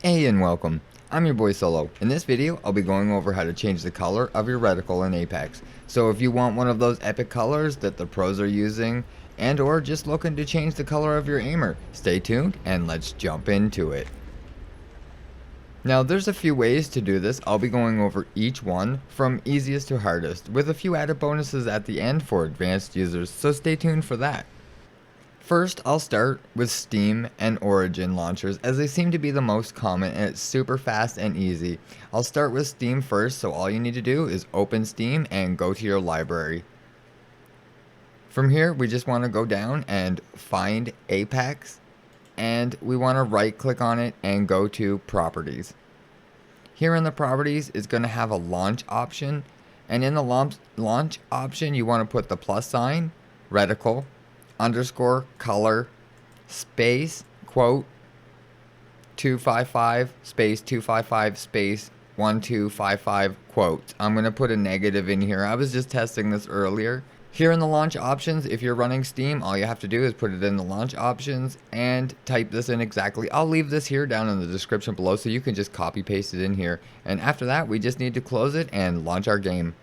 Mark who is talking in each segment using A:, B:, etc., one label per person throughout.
A: Hey and welcome. I'm your boy Solo. In this video, I'll be going over how to change the color of your reticle in Apex. So if you want one of those epic colors that the pros are using, and or just looking to change the color of your aimer, stay tuned and let's jump into it. Now there's a few ways to do this. I'll be going over each one from easiest to hardest, with a few added bonuses at the end for advanced users, so stay tuned for that. First, I'll start with Steam and Origin launchers, as they seem to be the most common and it's super fast and easy. I'll start with Steam first, so all you need to do is open Steam and go to your library. From here, we just want to go down and find Apex, and we want to right click on it and go to Properties. Here in the Properties, it's going to have a launch option, and in the launch option, you want to put the plus sign, reticle, underscore color space quote 255 space 255 space 1255 quote. I'm going to put a negative in here. I was just testing this earlier. Here in the launch options, if you're running Steam, all you have to do is put it in the launch options and type this in exactly. I'll leave this here down in the description below so you can just copy paste it in here. And after that, we just need to close it and launch our game.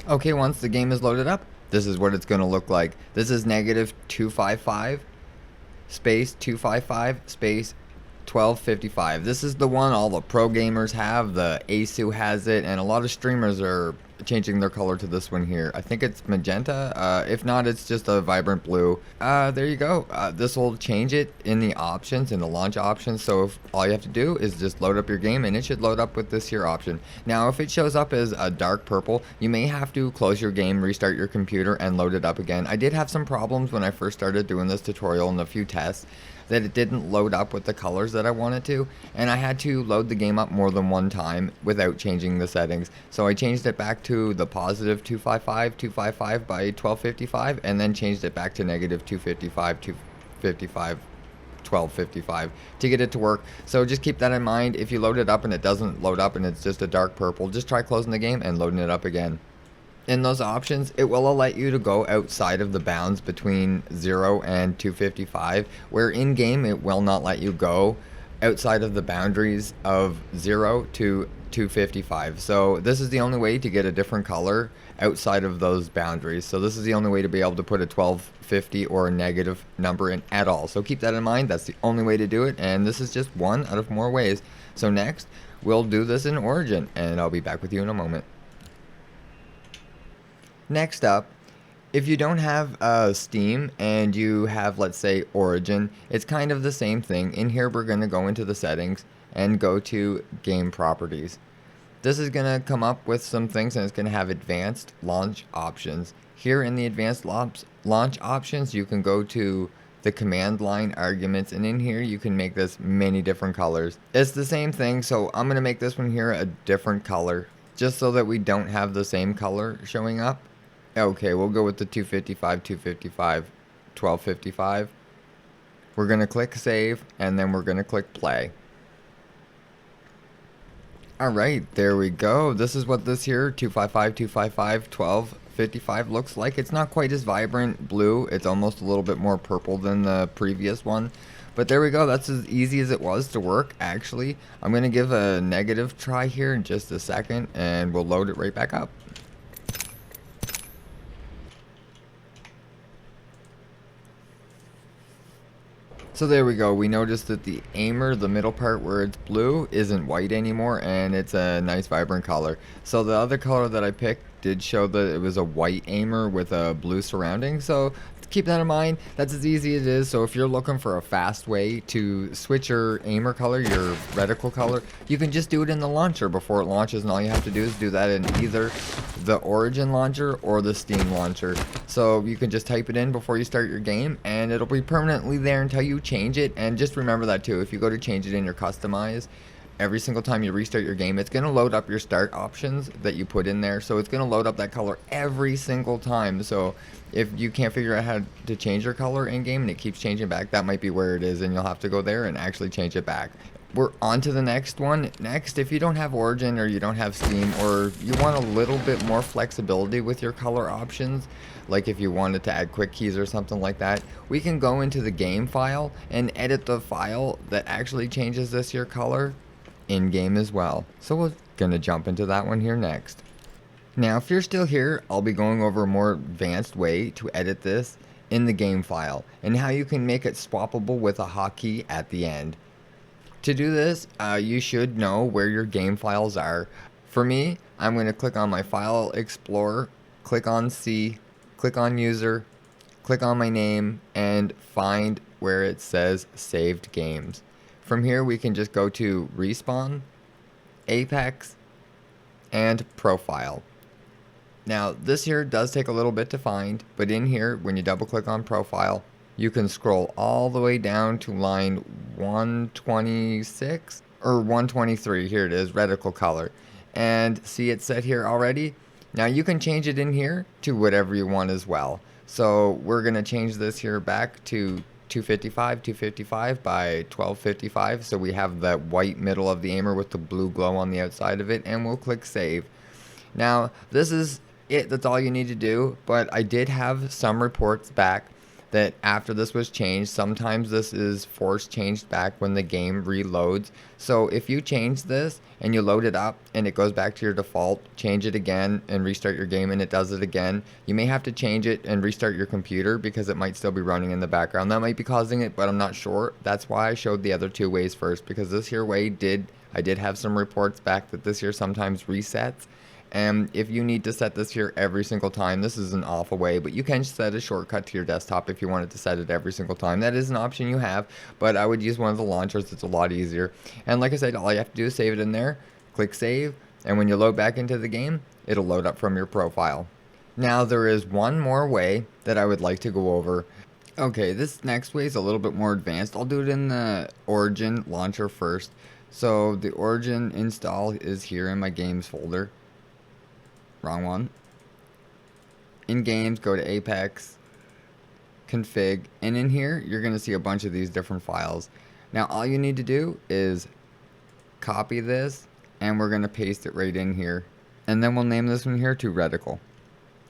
A: Okay, once the game is loaded up, this is what it's going to look like. This is negative 255 space 255 space 1255. This is the one all the pro gamers have. The ASU has it, and a lot of streamers are changing their color to this one here. I think it's magenta. If not, it's just a vibrant blue. There you go. This will change it in the options, in the launch options. So if all you have to do is just load up your game, and it should load up with this here option. Now, if it shows up as a dark purple, you may have to close your game, restart your computer, and load it up again. I did have some problems when I first started doing this tutorial and a few tests, that it didn't load up with the colors that I wanted to, and I had to load the game up more than one time without changing the settings. So I changed it back to the positive 255 by 1255, and then changed it back to negative 255 1255 to get it to work. So just keep that in mind. If you load it up and it doesn't load up and it's just a dark purple, just try closing the game and loading it up again. In those options, it will allow you to go outside of the bounds between 0 and 255, where in game it will not let you go outside of the boundaries of 0 to 255. So this is the only way to get a different color outside of those boundaries. So this is the only way to be able to put a 1250 or a negative number in at all. So keep that in mind. That's the only way to do it, and this is just one out of more ways. So next, we'll do this in Origin, and I'll be back with you in a moment. Next up, if you don't have Steam and you have, let's say, Origin, it's kind of the same thing. In here, we're going to go into the settings and go to game properties. This is going to come up with some things, and it's going to have advanced launch options. Here in the advanced launch options, you can go to the command line arguments, and in here you can make this many different colors. It's the same thing, so I'm going to make this one here a different color, just so that we don't have the same color showing up. Okay, we'll go with the 255, 1255. We're going to click save, and then we're going to click play. Alright, there we go. This is what this here 255, 1255 looks like. It's not quite as vibrant blue. It's almost a little bit more purple than the previous one. But there we go. That's as easy as it was to work, actually. I'm going to give a negative try here in just a second, and we'll load it right back up. So there we go. We noticed that the aimer, the middle part where it's blue, isn't white anymore, and it's a nice vibrant color. So the other color that I picked did show that it was a white aimer with a blue surrounding. So keep that in mind. That's as easy as it is. So if you're looking for a fast way to switch your aimer color, your reticle color, you can just do it in the launcher before it launches, and all you have to do is do that in either the Origin launcher or the Steam launcher. So you can just type it in before you start your game, and it'll be permanently there until you change it. And just remember that too, if you go to change it in your customize, every single time you restart your game, it's going to load up your start options that you put in there. So it's going to load up that color every single time. So if you can't figure out how to change your color in game and it keeps changing back, that might be where it is, and you'll have to go there and actually change it back. we're on to the next one. Next, if you don't have Origin or you don't have Steam, or you want a little bit more flexibility with your color options, like if you wanted to add quick keys or something like that, we can go into the game file and edit the file that actually changes this here color in game as well. So we're gonna jump into that one here next. Now, if you're still here, I'll be going over a more advanced way to edit this in the game file and how you can make it swappable with a hotkey at the end. To do this, you should know where your game files are. For me, I'm going to click on my File Explorer, click on C, click on User, click on my name, and find where it says Saved Games. From here, we can just go to Respawn, Apex, and Profile. Now, this here does take a little bit to find, but in here, when you double click on Profile, you can scroll all the way down to line 126 or 123. Here it is, reticle color. And see it set here already? Now you can change it in here to whatever you want as well. So we're going to change this here back to 255 by 1255. So we have that white middle of the aimer with the blue glow on the outside of it, and we'll click save. Now this is it. That's all you need to do. But I did have some reports back that after this was changed, sometimes this is force changed back when the game reloads. So if you change this and you load it up and it goes back to your default, change it again and restart your game and it does it again, you may have to change it and restart your computer because it might still be running in the background. That might be causing it, but I'm not sure. That's why I showed the other two ways first, because this here way I did have some reports back that this here sometimes resets. And if you need to set this here every single time, this is an awful way, but you can set a shortcut to your desktop if you wanted to set it every single time. That is an option you have, but I would use one of the launchers. It's a lot easier. And like I said, all you have to do is save it in there, click save, and when you load back into the game, it'll load up from your profile. Now there is one more way that I would like to go over. Okay, this next way is a little bit more advanced. I'll do it in the Origin launcher first. So the Origin install is here in my games folder. Wrong one. In games, go to Apex, config, and in here you're going to see a bunch of these different files. Now all you need to do is copy this and we're going to paste it right in here, and then we'll name this one here to reticle.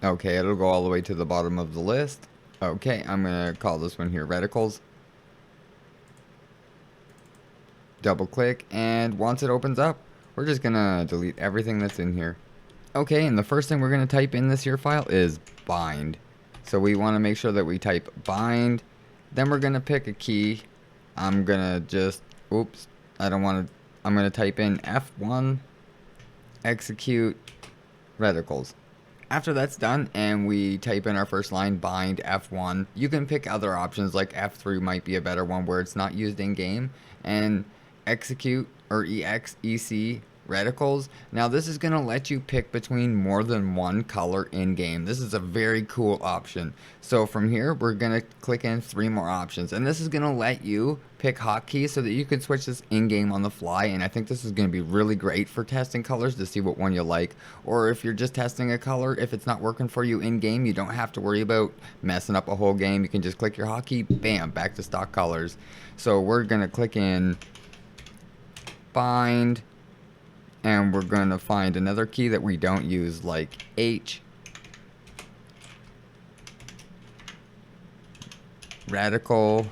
A: Okay, it'll go all the way to the bottom of the list. Okay, I'm going to call this one here reticles. Double click, and once it opens up, we're just going to delete everything that's in here. Okay, and the first thing we're going to type in this here file is bind. So we want to make sure that we type bind. Then we're going to pick a key. I'm going to just, oops, I don't want to, I'm going to type in F1, execute, reticles. After that's done and we type in our first line, bind F1, you can pick other options like F3 might be a better one where it's not used in game, and execute or EXEC reticles. Now this is going to let you pick between more than one color in game. This is a very cool option. So from here we're going to click in 3 more options, and this is going to let you pick hotkeys so that you can switch this in game on the fly. And I think this is going to be really great for testing colors to see what one you like, or if you're just testing a color, if it's not working for you in game, you don't have to worry about messing up a whole game. You can just click your hotkey, bam, back to stock colors. So we're going to click in bind, and we're going to find another key that we don't use, like H, reticle,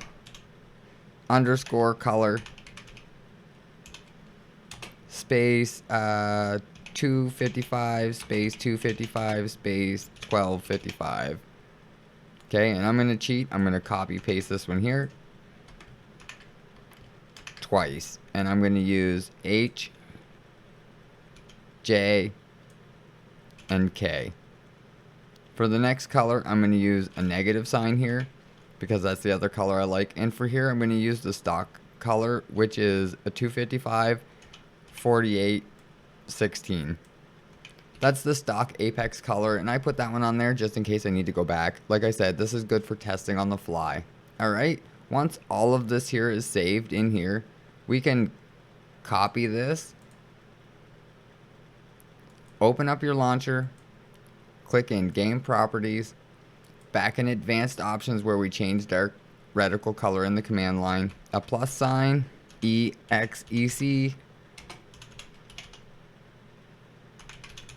A: underscore color, space 255, space 255, space 1255. Okay, and I'm going to cheat. I'm going to copy paste this one here twice, and I'm going to use H, J, and K. For the next color, I'm going to use a negative sign here because that's the other color I like. And for here, I'm going to use the stock color, which is a 255, 48, 16. That's the stock Apex color, and I put that one on there just in case I need to go back. Like I said, this is good for testing on the fly. Alright, once all of this here is saved in here, we can copy this, open up your launcher, click in game properties, back in advanced options where we changed our reticle color in the command line, a plus sign, exec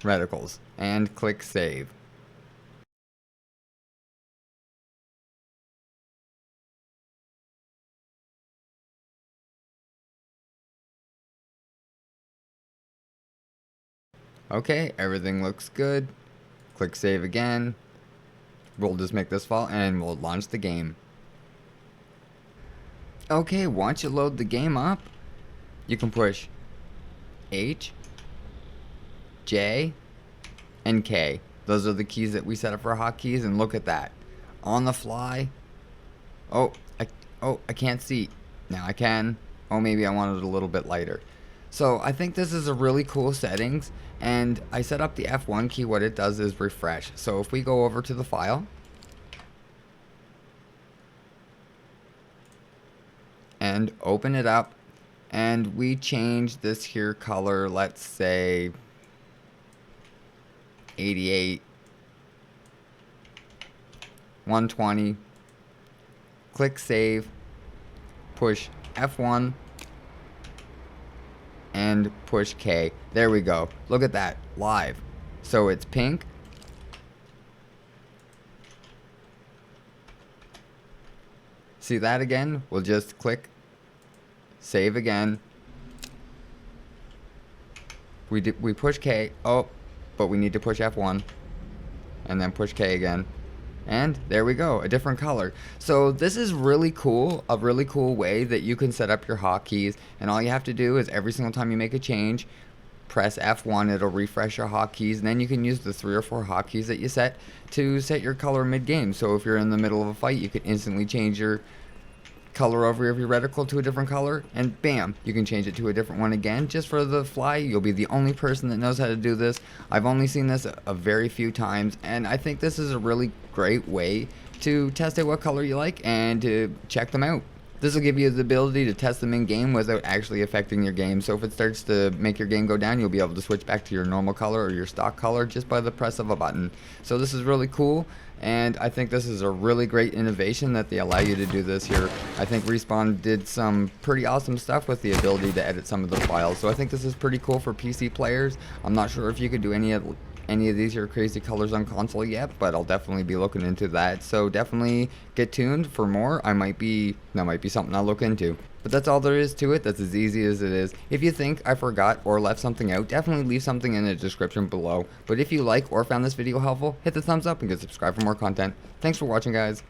A: reticles and click save. Okay, everything looks good. Click save again. We'll just make this file and we'll launch the game. Okay, once you load the game up, you can push H, J, and K. Those are the keys that we set up for hotkeys, and look at that. On the fly. Oh, I can't see. Now I can. Oh, maybe I want it a little bit lighter. So I think this is a really cool settings, and I set up the F1 key. What it does is refresh. So if we go over to the file and open it up, and we change this here color, let's say 88, 120, click save, push F1, and push K. There we go. Look at that, live. So it's pink. See that again? We'll just click save again. We push K. Oh, but we need to push F1 and then push K again. And there we go, a different color. So this is really cool, a really cool way that you can set up your hotkeys, and all you have to do is every single time you make a change, press F1, it'll refresh your hotkeys, and then you can use the 3 or 4 hotkeys that you set to set your color mid-game. So if you're in the middle of a fight, you can instantly change your color over your reticle to a different color, and bam, you can change it to a different one again just for the fly. You'll be the only person that knows how to do this. I've only seen this a very few times, and I think this is a really great way to test out what color you like and to check them out. This will give you the ability to test them in game without actually affecting your game. So if it starts to make your game go down, you'll be able to switch back to your normal color or your stock color just by the press of a button. So this is really cool, and I think this is a really great innovation that they allow you to do this here. I think Respawn did some pretty awesome stuff with the ability to edit some of the files. So I think this is pretty cool for PC players. I'm not sure if you could do any of these here crazy colors on console yet, but I'll definitely be looking into that. So definitely get tuned for more. That might be something I'll look into. But that's all there is to it. That's as easy as it is. If you think I forgot or left something out, definitely leave something in the description below. But if you like or found this video helpful, hit the thumbs up and get subscribed for more content. Thanks for watching, guys.